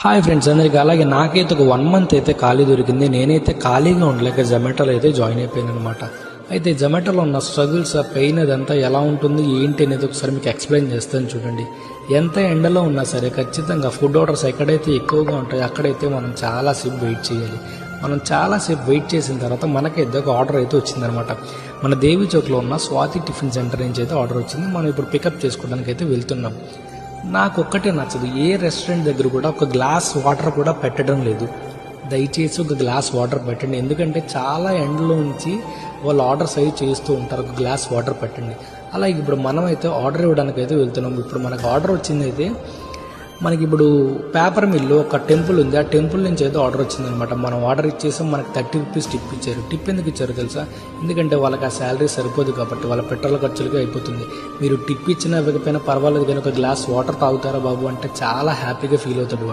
Hi friends అందరికీ. అలాగే నాకైతే ఒక 1 మంత్ అయితే ఖాళీ దొరికింది. నేనైతే ఖాళీగా ఉండలేక జొమాటోలో అయితే జాయిన్ అయిపోయాను అనమాట. అయితే జొమాటోలో ఉన్న స్ట్రగుల్స్, ఆ పెయిన్ అదంతా ఎలా ఉంటుంది ఏంటి అనేది ఒకసారి మీకు ఎక్స్ప్లెయిన్ చేస్తాను చూడండి. ఎంత ఎండలో ఉన్నా సరే ఖచ్చితంగా ఫుడ్ ఆర్డర్స్ ఎక్కడైతే ఎక్కువగా ఉంటాయో అక్కడైతే మనం చాలాసేపు వెయిట్ చేయాలి. మనం చాలాసేపు వెయిట్ చేసిన తర్వాత మనకైతే ఒక ఆర్డర్ అయితే వచ్చిందనమాట. మన దేవి చౌక్లో ఉన్న స్వాతి టిఫిన్ సెంటర్ నుంచి అయితే ఆర్డర్ వచ్చింది. మనం ఇప్పుడు పికప్ చేసుకోవడానికి అయితే వెళ్తున్నాం. నాకు ఒక్కటే నచ్చదు, ఏ రెస్టారెంట్ దగ్గర కూడా ఒక గ్లాస్ వాటర్ కూడా పెట్టడం లేదు. దయచేసి ఒక గ్లాస్ వాటర్ పెట్టండి, ఎందుకంటే చాలా ఎండలో నుంచి వాళ్ళు ఆర్డర్స్ అవి చేస్తూ ఉంటారు. ఒక గ్లాస్ వాటర్ పెట్టండి. అలాగే ఇప్పుడు మనం అయితే ఆర్డర్ ఇవ్వడానికి అయితే వెళ్తున్నాం. ఇప్పుడు మనకు ఆర్డర్ వచ్చింది అయితే మనకి ఇప్పుడు పేపర్ మిల్లు ఒక టెంపుల్ ఉంది, ఆ టెంపుల్ నుంచి అయితే ఆర్డర్ వచ్చిందనమాట. మనం ఆర్డర్ ఇచ్చేసాం, మనకి 30 రూపీస్ టిప్ ఇచ్చారు. టిప్ ఎందుకు ఇచ్చారో తెలుసా? ఎందుకంటే వాళ్ళకి ఆ శాలరీ సరిపోదు కాబట్టి, వాళ్ళ పెట్రోల్ ఖర్చులకి అయిపోతుంది. మీరు టిప్ ఇచ్చినా ఇవ్వకపోయినా పర్వాలేదు కానీ ఒక గ్లాస్ వాటర్ తాగుతారా బాబు అంటే చాలా హ్యాపీగా ఫీల్ అవుతాడు.